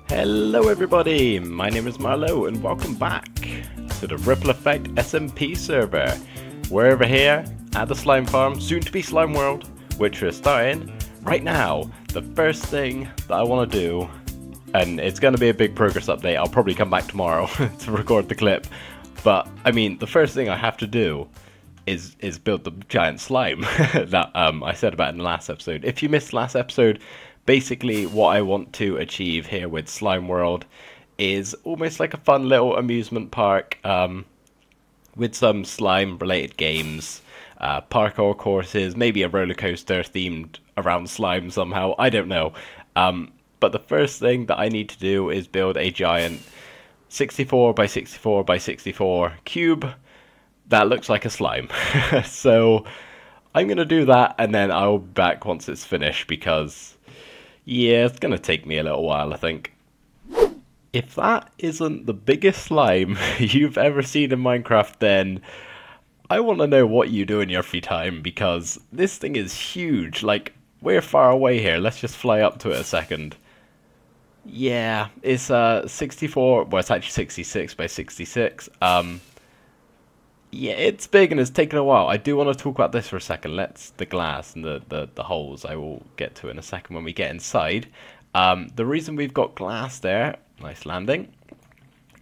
Hello everybody, my name is Marlo and welcome back to the Ripple Effect SMP server. We're over here at the slime farm, soon to be slime world, which we're starting right now. The first thing that I want to do, and it's going to be a big progress update, I'll probably come back tomorrow to record the clip, but I mean the first thing I have to do is build the giant slime that I said about in the last episode. If you missed the last episode, basically what I want to achieve here with Slime World is almost like a fun little amusement park with some slime related games, parkour courses, maybe a roller coaster themed around slime somehow, I don't know. But the first thing that I need to do is build a giant 64 by 64 by 64 cube that looks like a slime. So I'm going to do that and then I'll be back once it's finished because yeah, it's going to take me a little while, I think. If that isn't the biggest slime you've ever seen in Minecraft, then I want to know what you do in your free time, because this thing is huge. Like, we're far away here. Let's just fly up to it a second. Yeah, it's 64, well, it's actually 66 by 66. Yeah, it's big and it's taken a while. I do want to talk about this for a second. The glass and the holes I will get to in a second when we get inside. The reason we've got glass there, nice landing,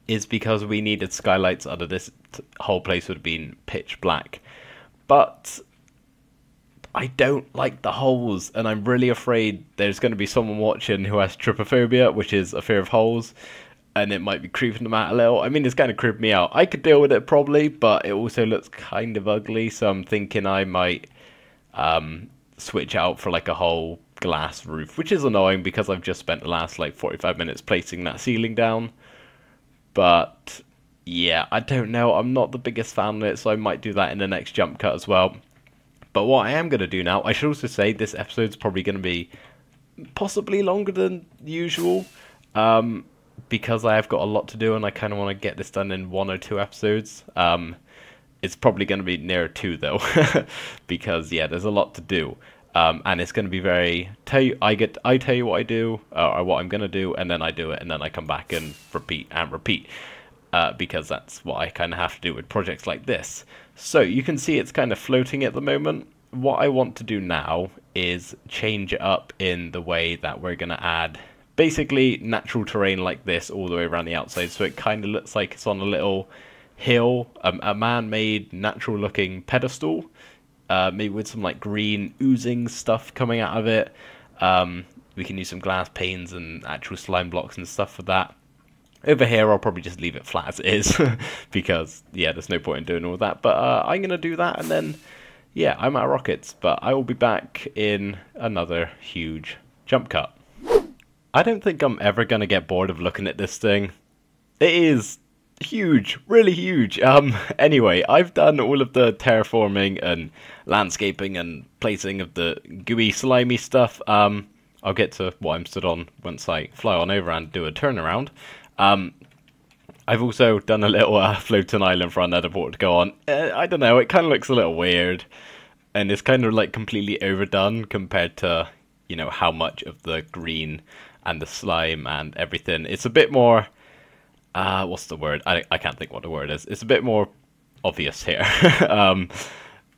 is because we needed skylights. Under this whole place would have been pitch black. But I don't like the holes, and I'm really afraid there's going to be someone watching who has trypophobia, which is a fear of holes. And it might be creeping them out a little. I mean, it's kind of creeping me out. I could deal with it probably, but it also looks kind of ugly. So I'm thinking I might switch out for like a whole glass roof, which is annoying because I've just spent the last like 45 minutes placing that ceiling down. But yeah, I don't know. I'm not the biggest fan of it, so I might do that in the next jump cut as well. But what I am going to do now, I should also say this episode's probably going to be possibly longer than usual. Because I have got a lot to do and I kind of want to get this done in 1 or 2 episodes. It's probably going to be near 2 though, because yeah, there's a lot to do, and it's going to be very I tell you what I do or what I'm going to do, and then I do it, and then I come back and repeat and repeat, because that's what I kind of have to do with projects like this. So you can see it's kind of floating at the moment. What I want to do now is change it up in the way that we're going to add basically natural terrain like this all the way around the outside, so it kind of looks like it's on a little hill, a man-made natural looking pedestal, maybe with some like green oozing stuff coming out of it. We can use some glass panes and actual slime blocks and stuff for that. Over here I'll probably just leave it flat as it is because yeah, there's no point in doing all that, but I'm gonna do that, and then yeah, I'm out of rockets, but I will be back in another huge jump cut. I don't think I'm ever going to get bored of looking at this thing. It is huge, really huge. Anyway, I've done all of the terraforming and landscaping and placing of the gooey, slimy stuff. I'll get to what I'm stood on once I fly on over and do a turnaround. I've also done a little floating island for our nether portal to go on. I don't know, it kind of looks a little weird. And it's kind of like completely overdone compared to, you know, how much of the green and the slime and everything. It's a bit more, what's the word? I can't think what the word is. It's a bit more obvious here.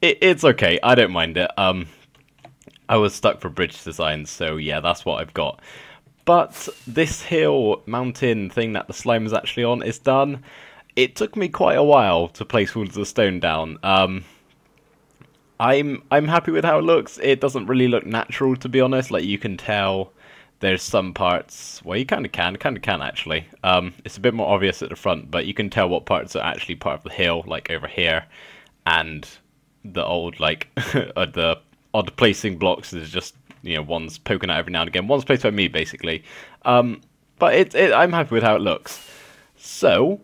It's okay. I don't mind it. I was stuck for bridge designs, so yeah, that's what I've got. But this hill mountain thing that the slime is actually on is done. It took me quite a while to place all of the stone down. I'm happy with how it looks. It doesn't really look natural, to be honest. Like, you can tell there's some parts, well, you kind of can actually. It's a bit more obvious at the front, but you can tell what parts are actually part of the hill, like over here, and the old, like, the odd placing blocks is just, you know, one's poking out every now and again. One's placed by me, basically. But I'm happy with how it looks. So,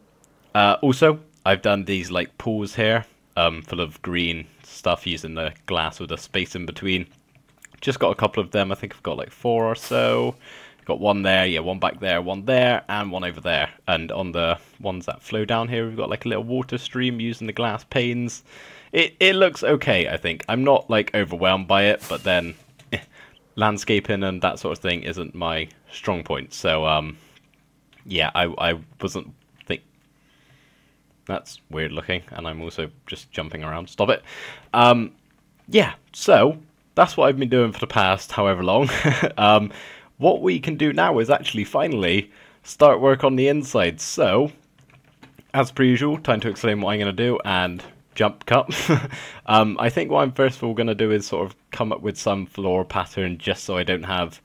also, I've done these, like, pools here, full of green stuff using the glass with a space in between. Just got a couple of them. I think I've got like 4 or so. Got one there, yeah, one back there, one there, and one over there. And on the ones that flow down here, we've got like a little water stream using the glass panes. It looks okay, I think. I'm not like overwhelmed by it, but then landscaping and that sort of thing isn't my strong point. So yeah, I wasn't think that's weird looking, and I'm also just jumping around. Stop it. Yeah, so that's what I've been doing for the past however long. What we can do now is actually finally start work on the inside. So, as per usual, time to explain what I'm going to do and jump cut. I think what I'm first of all going to do is sort of come up with some floor pattern just so I don't have,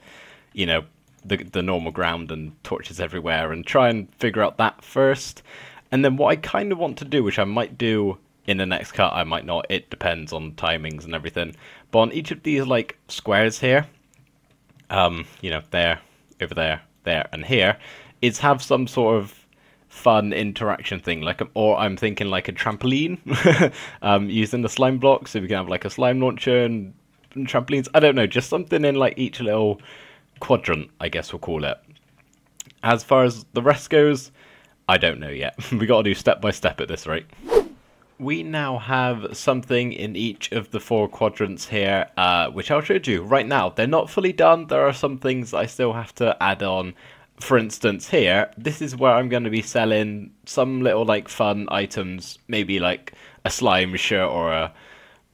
you know, the normal ground and torches everywhere, and try and figure out that first. And then what I kind of want to do, which I might do in the next cut, I might not, it depends on timings and everything. But on each of these like squares here, you know, there, over there, there, and here, is have some sort of fun interaction thing, like, or I'm thinking like a trampoline, using the slime block, so we can have like a slime launcher and trampolines. I don't know, just something in like each little quadrant, I guess we'll call it. As far as the rest goes, I don't know yet. We got to do step by step at this rate. We now have something in each of the 4 quadrants here, which I'll show you right now. They're not fully done. There are some things I still have to add on. For instance, here, this is where I'm going to be selling some little like fun items, maybe like a slime shirt or a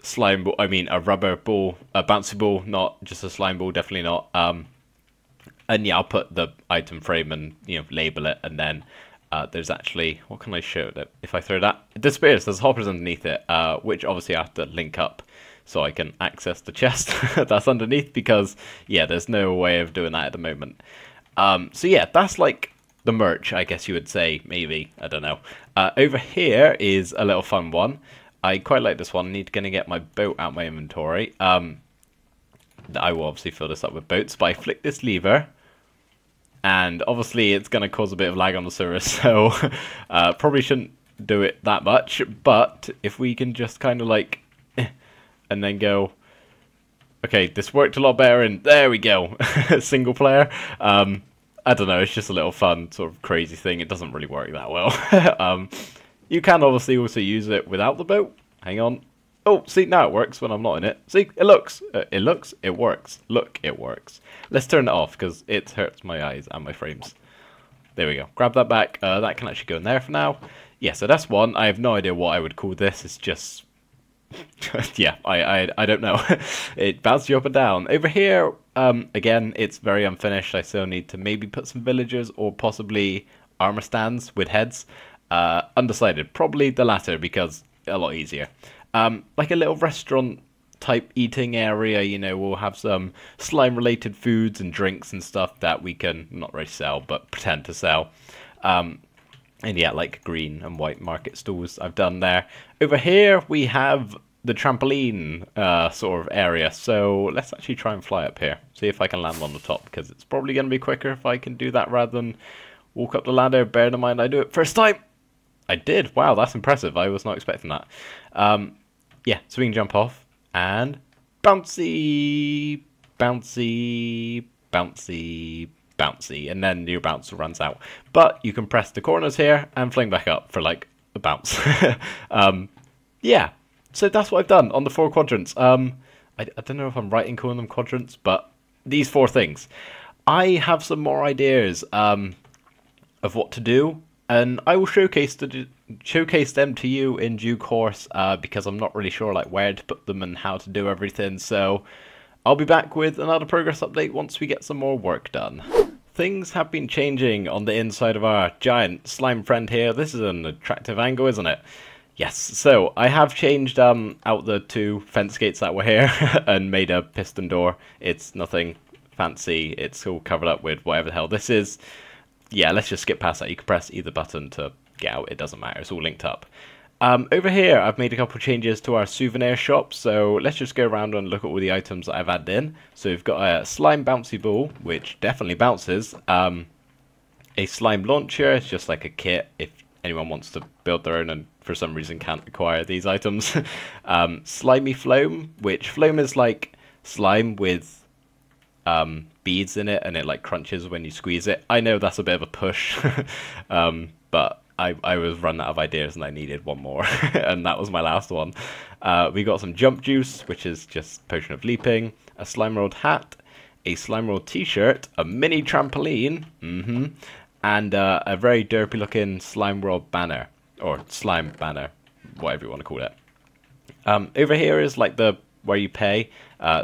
slime ball, I mean a rubber ball, a bouncy ball, not just a slime ball, definitely not. And yeah, I'll put the item frame and, you know, label it, and then there's actually, what can I show that if I throw that? It disappears, there's hoppers underneath it, which obviously I have to link up so I can access the chest that's underneath, because yeah, there's no way of doing that at the moment. So yeah, that's like the merch, I guess you would say, maybe, I don't know. Over here is a little fun one. I quite like this one. I need to get my boat out my inventory. I will obviously fill this up with boats, but I flick this lever, and obviously it's going to cause a bit of lag on the server, so probably shouldn't do it that much, but if we can just kind of like, and then go, okay, this worked a lot better, and there we go, single player. I don't know, it's just a little fun sort of crazy thing. It doesn't really work that well. You can obviously also use it without the boat. Hang on. Oh, see, now it works when I'm not in it. See, it works. Look, it works. Let's turn it off, because it hurts my eyes and my frames. There we go. Grab that back. That can actually go in there for now. Yeah, so that's one. I have no idea what I would call this. It's just... yeah, I don't know. It bounces you up and down. Over here, again, it's very unfinished. I still need to maybe put some villagers or possibly armor stands with heads. Undecided. Probably the latter, because a lot easier. Like a little restaurant type eating area, you know, we'll have some slime related foods and drinks and stuff that we can not really sell, but pretend to sell. And yeah, like green and white market stalls I've done there. Over here we have the trampoline sort of area, so let's actually try and fly up here. See if I can land on the top, because it's probably going to be quicker if I can do that rather than walk up the ladder. Bear in mind I do it first time. I did. Wow, that's impressive. I was not expecting that. Yeah, so we can jump off and bouncy, bouncy, bouncy, bouncy, and then your bounce runs out. But you can press the corners here and fling back up for like a bounce. Yeah, so that's what I've done on the 4 quadrants. I don't know if I'm right in calling them quadrants, but these 4 things. I have some more ideas of what to do, and I will showcase them to you in due course, because I'm not really sure like where to put them and how to do everything. So I'll be back with another progress update once we get some more work done. Things have been changing on the inside of our giant slime friend here. This is an attractive angle, isn't it? Yes, so I have changed out the 2 fence gates that were here and made a piston door. It's nothing fancy. It's all covered up with whatever the hell this is. Yeah, let's just skip past that. You can press either button to get out. It doesn't matter. It's all linked up. Over here, I've made a couple of changes to our souvenir shop. So let's just go around and look at all the items that I've added in. So we've got a slime bouncy ball, which definitely bounces. A slime launcher. It's just like a kit if anyone wants to build their own and for some reason can't acquire these items. Slimy Floam, which Floam is like slime with beads in it, and it like crunches when you squeeze it. I know that's a bit of a push, but I was run out of ideas and I needed one more, and that was my last one. We got some Jump Juice, which is just Potion of Leaping, a Slime Rolled hat, a Slime Rolled t-shirt, a mini trampoline, and a very derpy looking Slime World banner, or slime banner, whatever you want to call it. Over here is like the where you pay.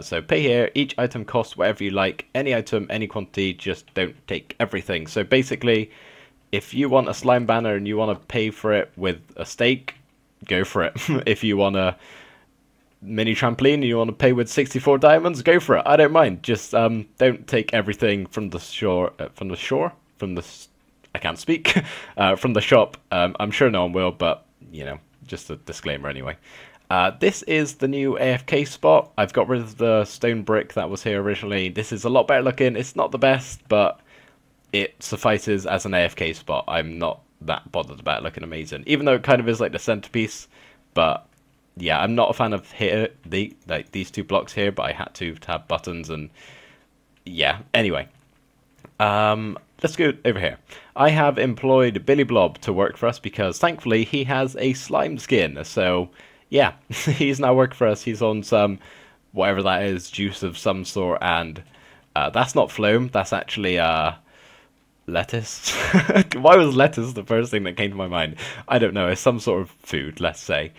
So pay here, each item costs whatever you like, any item, any quantity, just don't take everything. So basically, if you want a slime banner and you want to pay for it with a stake, go for it. If you want a mini trampoline and you want to pay with 64 diamonds, go for it. I don't mind. Just don't take everything from the shore, I can't speak, from the shop. I'm sure no one will, but you know, just a disclaimer anyway. This is the new AFK spot. I've got rid of the stone brick that was here originally. This is a lot better looking. It's not the best, but it suffices as an AFK spot. I'm not that bothered about it looking amazing, even though it kind of is like the centerpiece. But yeah, I'm not a fan of these two blocks here, but I had to have buttons and yeah. Anyway, let's go over here. I have employed Billy Blob to work for us because thankfully he has a slime skin. So yeah, he's now working for us. He's on some, whatever that is, juice of some sort, and that's not phloem, that's actually lettuce. Why was lettuce the first thing that came to my mind? I don't know, it's some sort of food, let's say.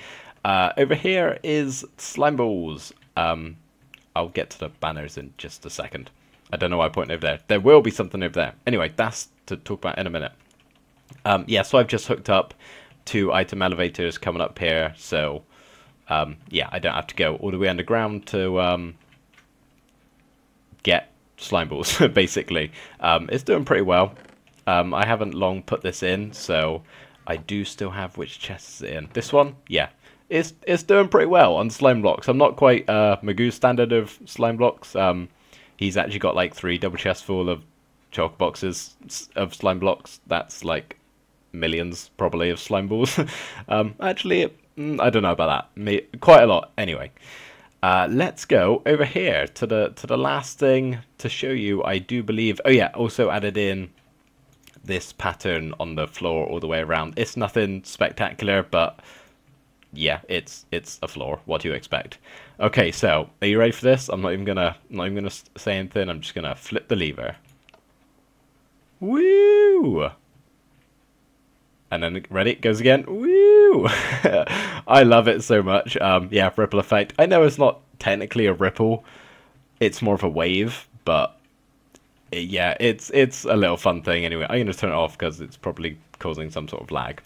Over here is slime balls. I'll get to the banners in just a second. I don't know why I pointed over there. There will be something over there. Anyway, that's to talk about in a minute. Yeah, so I've just hooked up 2 item elevators coming up here, so yeah, I don't have to go all the way underground to get slime balls, basically. It's doing pretty well. I haven't long put this in, so I do still have which chest is it in. This one? Yeah. It's doing pretty well on slime blocks. I'm not quite Magoo's standard of slime blocks. He's actually got like 3 double chests full of chalk boxes of slime blocks. That's like millions, probably, of slime balls. Actually, I don't know about that. Quite a lot. Anyway, let's go over here to the last thing to show you. I do believe. Oh yeah, also added in this pattern on the floor all the way around. It's nothing spectacular, but yeah, it's a floor. What do you expect? Okay, so are you ready for this? I'm not even gonna say anything. I'm just gonna flip the lever. Woo! And then ready, it goes again. Woo! I love it so much. Yeah, ripple effect. I know it's not technically a ripple. It's more of a wave, but yeah, it's a little fun thing anyway. I'm going to turn it off because it's probably causing some sort of lag.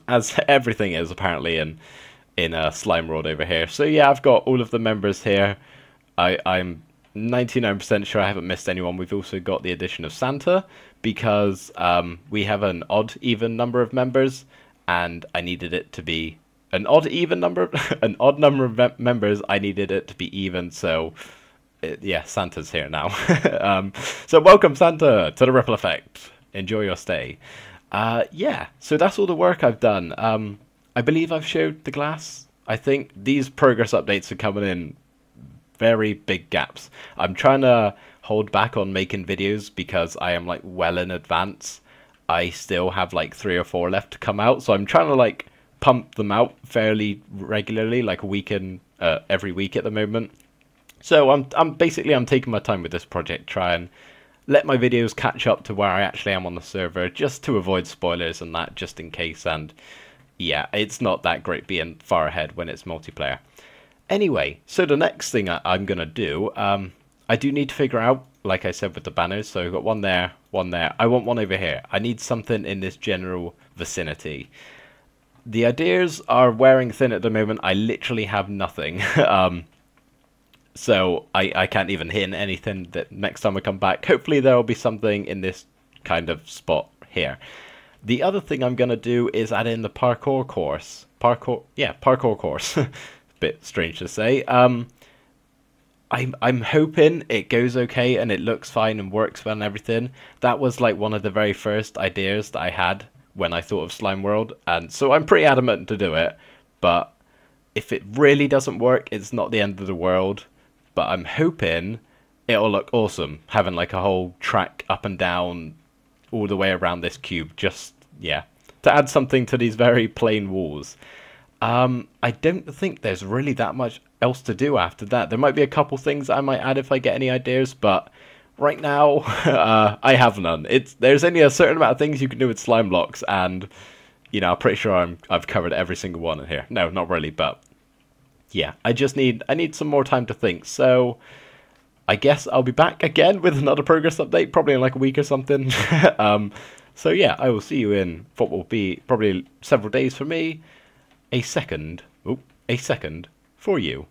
As everything is apparently in Slime World over here. So yeah, I've got all of the members here. I'm 99% sure I haven't missed anyone. We've also got the addition of Santa because we have an odd even number of members, and I needed it to be an odd even number, an odd number of members. I needed it to be even, so yeah, Santa's here now. So welcome Santa to the Ripple Effect. Enjoy your stay. Yeah, so that's all the work I've done. I believe I've showed the glass. I think these progress updates are coming in very big gaps. I'm trying to hold back on making videos because I am like well in advance. I still have like 3 or 4 left to come out, so I'm trying to like pump them out fairly regularly, like a week in every week at the moment. So I'm basically taking my time with this project, try and let my videos catch up to where I actually am on the server, just to avoid spoilers and that, just in case. And yeah, it's not that great being far ahead when it's multiplayer. Anyway, so the next thing I'm going to do, I do need to figure out, like I said with the banners, so I've got one there, one there. I want one over here. I need something in this general vicinity. The ideas are wearing thin at the moment. I literally have nothing. So I can't even hint anything that next time I come back. Hopefully there will be something in this kind of spot here. The other thing I'm going to do is add in the parkour course. Parkour course. Bit strange to say. I'm hoping it goes okay and it looks fine and works well and everything. That was like one of the very first ideas that I had when I thought of Slime World, and so I'm pretty adamant to do it. But if it really doesn't work, it's not the end of the world. But I'm hoping it'll look awesome, having like a whole track up and down all the way around this cube. Just, yeah, to add something to these very plain walls. I don't think there's really that much else to do after that. There might be a couple things I might add if I get any ideas, but right now, I have none. There's only a certain amount of things you can do with slime blocks, and you know, I'm pretty sure I've covered every single one in here. No, not really, but yeah, I need some more time to think. So I guess I'll be back again with another progress update, probably in like a week or something. So yeah, I will see you in what will be probably several days for me. A second for you.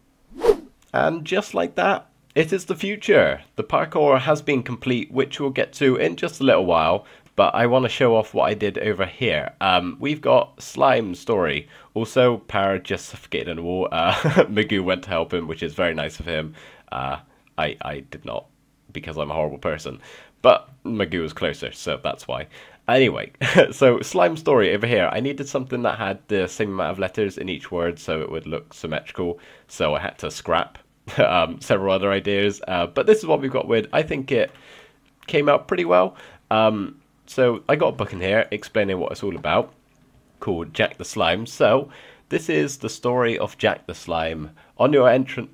And just like that, it is the future. The parkour has been complete, which we'll get to in just a little while, but I want to show off what I did over here. We've got Slime Story. Also, Para just suffocated in the wall. Magoo went to help him, which is very nice of him. I did not, because I'm a horrible person. But Magoo was closer, so that's why. Anyway, so Slime Story over here. I needed something that had the same amount of letters in each word so it would look symmetrical. So I had to scrap several other ideas. But this is what we've got with. I think it came out pretty well. So I got a book in here explaining what it's all about, called Jack the Slime. So this is the story of Jack the Slime. On your entrance,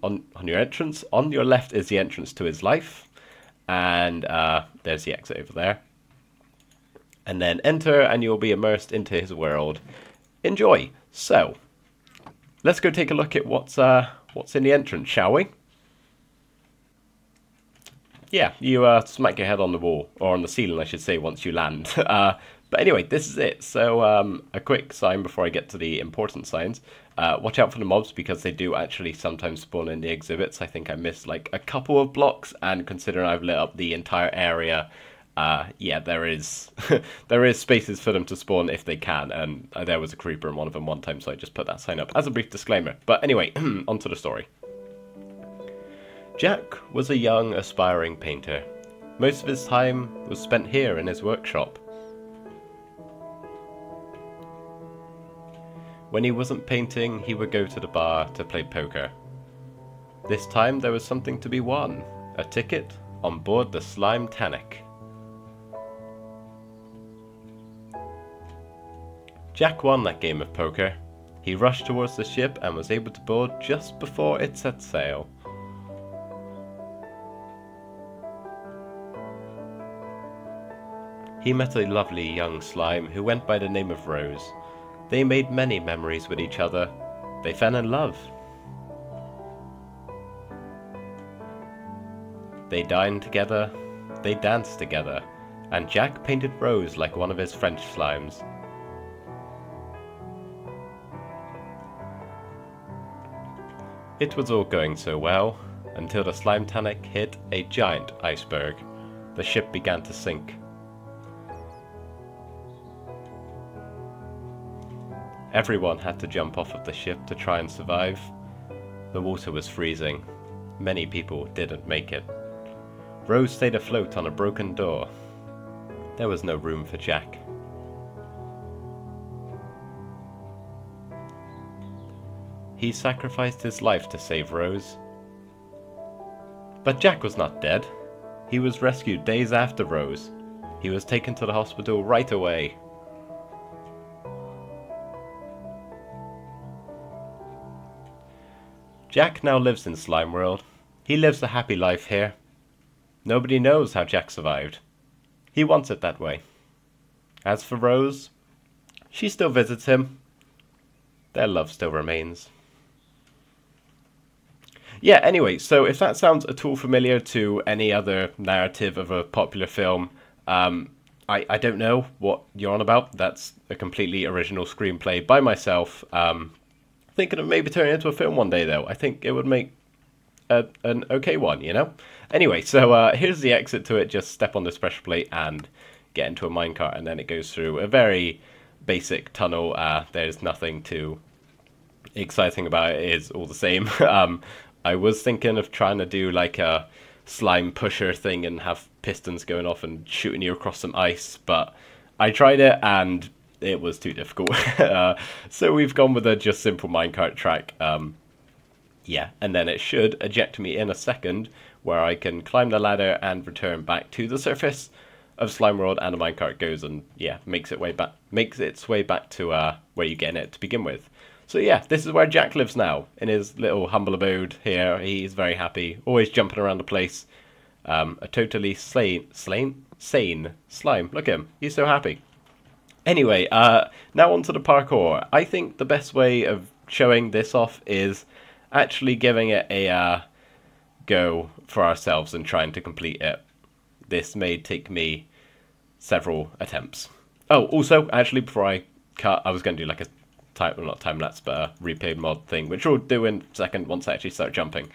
on your left is the entrance to his life, and there's the exit over there. And then enter, and you'll be immersed into his world. Enjoy. So let's go take a look at what's in the entrance, shall we? Yeah, you smack your head on the wall, or on the ceiling, I should say, once you land. But anyway, this is it. So a quick sign before I get to the important signs. Watch out for the mobs, because they do actually sometimes spawn in the exhibits. I think I missed like a couple of blocks, and considering I've lit up the entire area, yeah, there is there is spaces for them to spawn if they can, and there was a creeper in one of them one time, so I just put that sign up as a brief disclaimer. But anyway, onto the story. Jack was a young, aspiring painter. Most of his time was spent here in his workshop. When he wasn't painting, he would go to the bar to play poker. This time there was something to be won, a ticket on board the Slime Tanic. Jack won that game of poker. He rushed towards the ship and was able to board just before it set sail. He met a lovely young slime who went by the name of Rose. They made many memories with each other. They fell in love. They dined together, they danced together, and Jack painted Rose like one of his French slimes. It was all going so well, until the Slime Tanic hit a giant iceberg. The ship began to sink. Everyone had to jump off of the ship to try and survive. The water was freezing. Many people didn't make it. Rose stayed afloat on a broken door. There was no room for Jack. He sacrificed his life to save Rose. But Jack was not dead. He was rescued days after Rose. He was taken to the hospital right away. Jack now lives in Slime World. He lives a happy life here. Nobody knows how Jack survived. He wants it that way. As for Rose, she still visits him. Their love still remains. Yeah, anyway, so if that sounds at all familiar to any other narrative of a popular film, I don't know what you're on about. That's a completely original screenplay by myself. Thinking of maybe turning it into a film one day, though. I think it would make an okay one, you know? Anyway, so here's the exit to it. Just step on this pressure plate and get into a minecart, and then it goes through a very basic tunnel. There's nothing too exciting about it. It is all the same. I was thinking of trying to do like a slime pusher thing and have pistons going off and shooting you across some ice, but I tried it and it was too difficult. So we've gone with a just simple minecart track. Yeah, and then it should eject me in a second, where I can climb the ladder and return back to the surface of Slime World, and the minecart goes and yeah, makes its way back to where you get in it to begin with. So yeah, this is where Jack lives now, in his little humble abode here. He's very happy, always jumping around the place. A totally sane slime. Look at him. He's so happy. Anyway, now onto the parkour. I think the best way of showing this off is actually giving it a go for ourselves and trying to complete it. This may take me several attempts. Oh, also, actually, before I cut, I was going to do like a time, well, not time lapse, but a replay mod thing, which we'll do in a second once I actually start jumping.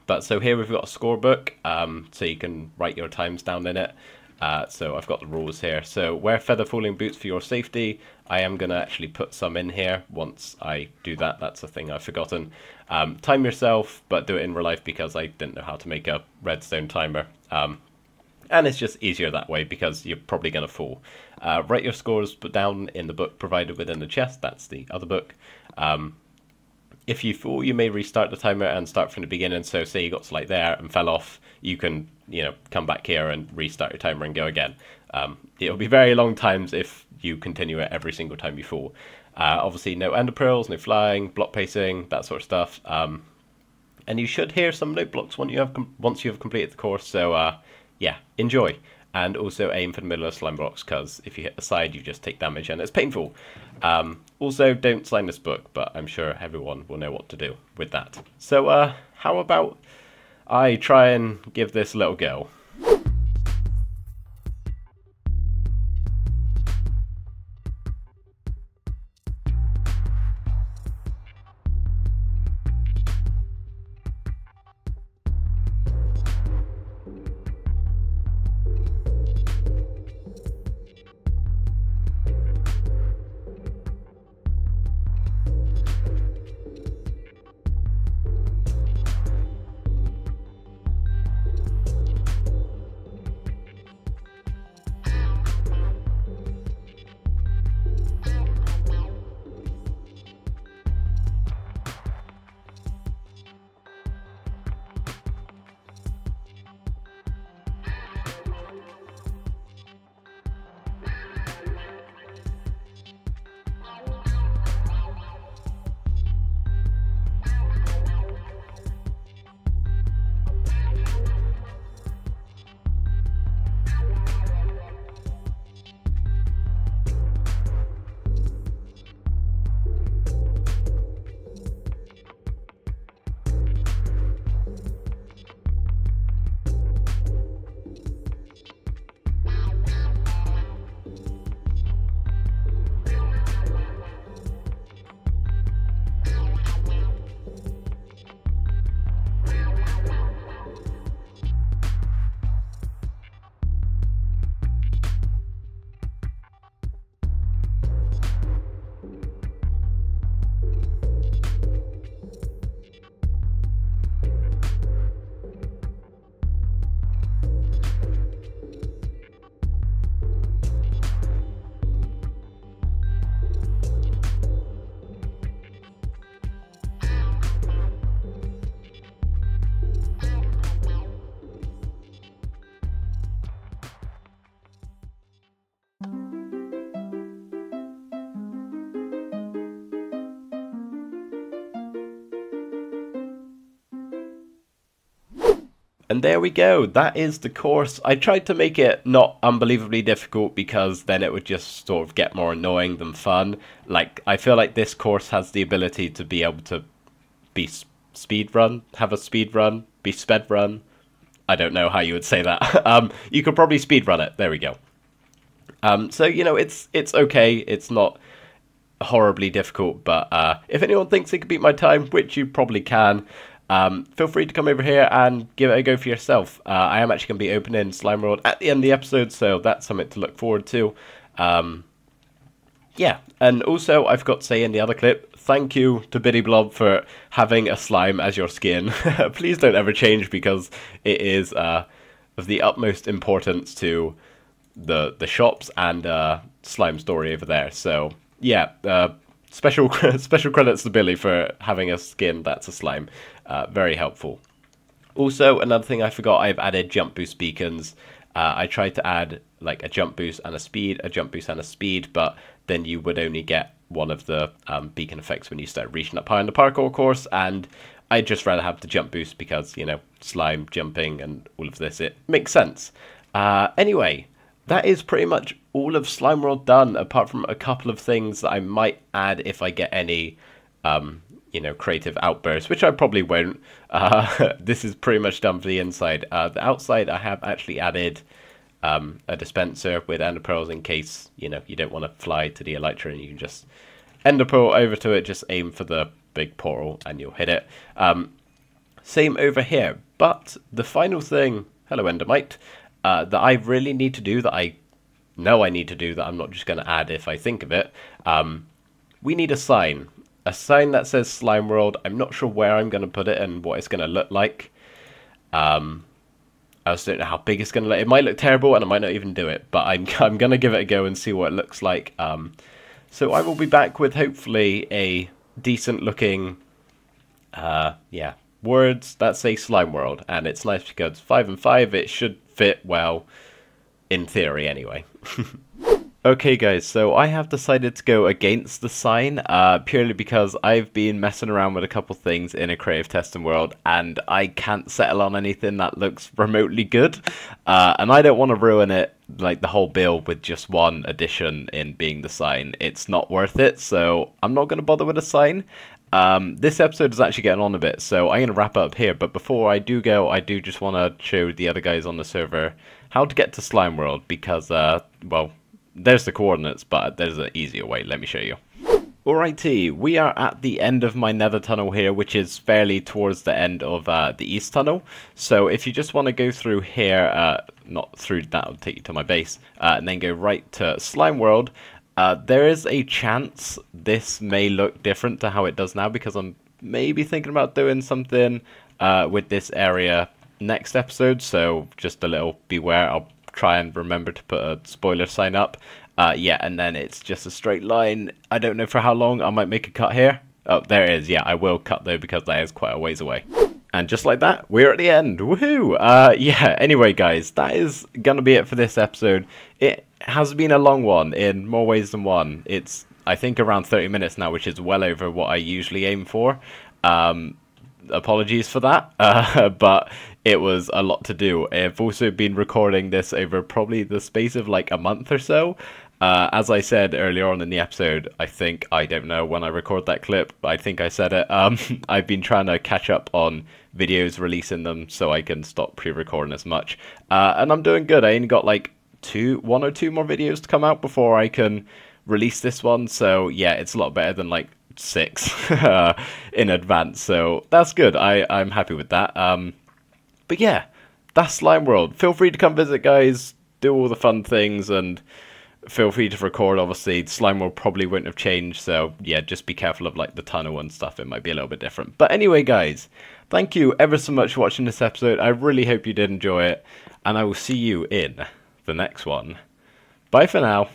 But so here we've got a scorebook, so you can write your times down in it. So I've got the rules here. So wear feather falling boots for your safety. I am going to actually put some in here once I do that. That's a thing I've forgotten. Time yourself, but do it in real life because I didn't know how to make a redstone timer. And it's just easier that way because you're probably going to fall. Write your scores down in the book provided within the chest. That's the other book. If you fall, you may restart the timer and start from the beginning. So say you got to like there and fell off, you can, you know, come back here and restart your timer and go again. It'll be very long times if you continue it every single time you fall. Obviously no ender pearls, no flying, block pacing, that sort of stuff. And you should hear some note blocks once you have completed the course. So yeah, enjoy. And also aim for the middle of the slime blocks, because if you hit the side, you just take damage and it's painful. Also, don't sign this book, but I'm sure everyone will know what to do with that. So how about I try and give this a little go? And there we go, that is the course. I tried to make it not unbelievably difficult because then it would just sort of get more annoying than fun. Like, I feel like this course has the ability to be able to be speed run, have a speed run, be sped run. I don't know how you would say that. You could probably speed run it, there we go. So, you know, it's okay, it's not horribly difficult, but if anyone thinks they could beat my time, which you probably can, feel free to come over here and give it a go for yourself. I am actually going to be opening Slime World at the end of the episode, so that's something to look forward to. Yeah, and also I forgot to say in the other clip, thank you to Biddy Blob for having a slime as your skin. Please don't ever change because it is of the utmost importance to the shops and slime story over there. So yeah, special credits to Billy for having a skin that's a slime. Very helpful. Also, another thing I forgot, I've added jump boost beacons. I tried to add like a jump boost and a speed, but then you would only get one of the beacon effects when you start reaching up high on the parkour course, and I'd just rather have the jump boost because, you know, slime, jumping, and all of this, it makes sense. Anyway, that is pretty much all of Slime World done, apart from a couple of things that I might add if I get any, you know, creative outbursts, which I probably won't. This is pretty much done for the inside. The outside, I have actually added a dispenser with ender pearls in case, you know, you don't want to fly to the elytra, and you can just ender pearl over to it, just aim for the big portal and you'll hit it. Same over here, but the final thing, hello Endermite, that I really need to do, that I know I need to do, that I'm not just going to add if I think of it, we need a sign that says Slime World. I'm not sure where I'm going to put it and what it's going to look like. I also don't know how big it's going to look. It might look terrible and I might not even do it, but I'm going to give it a go and see what it looks like. So I will be back with hopefully a decent looking, yeah, words that say Slime World, and it's nice because 5 and 5, it should fit well, in theory anyway. Okay guys, so I have decided to go against the sign, purely because I've been messing around with a couple things in a creative testing world, and I can't settle on anything that looks remotely good, and I don't want to ruin it, like the whole build, with just one addition in being the sign. It's not worth it, so I'm not going to bother with a sign. This episode is actually getting on a bit, so I'm going to wrap up here, but before I do go, I do just want to show the other guys on the server how to get to Slime World, because, well, there's the coordinates, but there's an easier way. Let me show you. Alrighty, we are at the end of my nether tunnel here, which is fairly towards the end of the east tunnel. So if you just want to go through here, not through that, will take you to my base, and then go right to Slime World. There is a chance this may look different to how it does now, because I'm maybe thinking about doing something with this area next episode, so just a little beware. I'll try and remember to put a spoiler sign up. Yeah, and then it's just a straight line. I don't know for how long. I might make a cut here. Oh, there it is. Yeah, I will cut though, because that is quite a ways away. And just like that, we're at the end. Woohoo! Yeah, anyway guys, that is gonna be it for this episode. It has been a long one in more ways than one. It's, I think, around 30 minutes now, which is well over what I usually aim for. Apologies for that, but it was a lot to do. I've also been recording this over probably the space of like a month or so. As I said earlier on in the episode, I don't know when I record that clip, but I think I said it, I've been trying to catch up on videos, releasing them so I can stop pre-recording as much. And I'm doing good. I only got like 1 or 2 more videos to come out before I can release this one, so yeah, it's a lot better than like 6 in advance, so that's good. I'm happy with that. But yeah, that's Slime World. Feel free to come visit, guys, do all the fun things, and feel free to record. Obviously, Slime World probably wouldn't have changed, so yeah, just be careful of like the tunnel and stuff. It might be a little bit different. But anyway, guys, thank you ever so much for watching this episode. I really hope you did enjoy it, and I will see you in the next one. Bye for now.